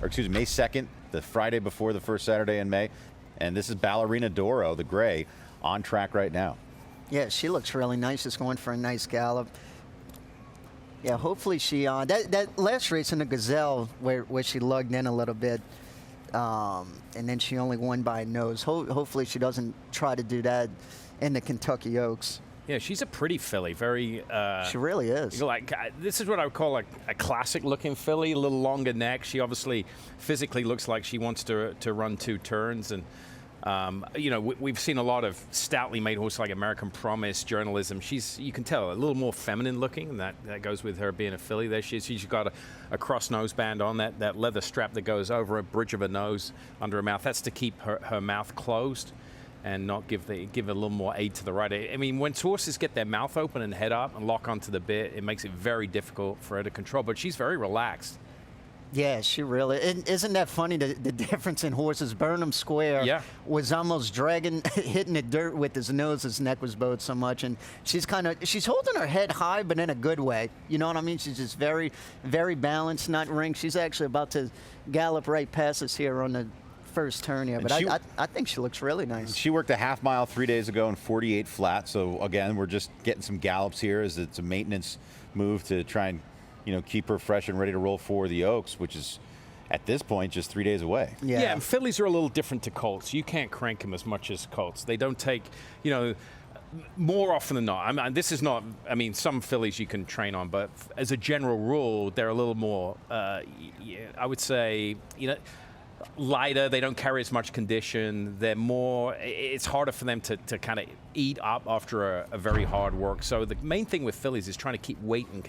or excuse me, May 2nd, the Friday before the first Saturday in May. And this is Ballerina D'Oro, the gray, on track right now. Yeah, she looks really nice. Just going for a nice gallop. Yeah, hopefully she that last race in the Gazelle where she lugged in a little bit, and then she only won by a nose. Hopefully she doesn't try to do that in the Kentucky Oaks. Yeah, she's a pretty filly. Very. She really is. Like this is what I would call a classic-looking filly. A little longer neck. She obviously physically looks like she wants to run 2 turns, and you know, we've seen a lot of stoutly made horses like American Promise, Journalism. You can tell, a little more feminine looking, and that goes with her being a filly. There she's got a cross nose band on, that leather strap that goes over a bridge of her nose, under her mouth. That's to keep her mouth closed and not give a little more aid to the rider. I mean, when horses get their mouth open and head up and lock onto the bit, it makes it very difficult for her to control, but she's very relaxed. Yeah, she really. And isn't that funny, the difference in horses? Burnham Square was almost hitting the dirt with his nose. His neck was bowed so much, and she's holding her head high, but in a good way. You know what I mean? She's just very, very balanced, not ring. She's actually about to gallop right past us here on the first turn here, but I think she looks really nice. She worked a half mile 3 days ago in 48 flat. So again, we're just getting some gallops here as it's a maintenance move to try and, you know, keep her fresh and ready to roll for the Oaks, which is at this point just 3 days away. Yeah, and fillies are a little different to colts. You can't crank them as much as colts. They don't take, you know, more often than not. I mean, this is not, I mean, some fillies you can train on, but as a general rule, they're a little more, I would say, you know, lighter. They don't carry as much condition. They're more, it's harder for them to kind of eat up after a very hard work. So the main thing with fillies is trying to keep weight and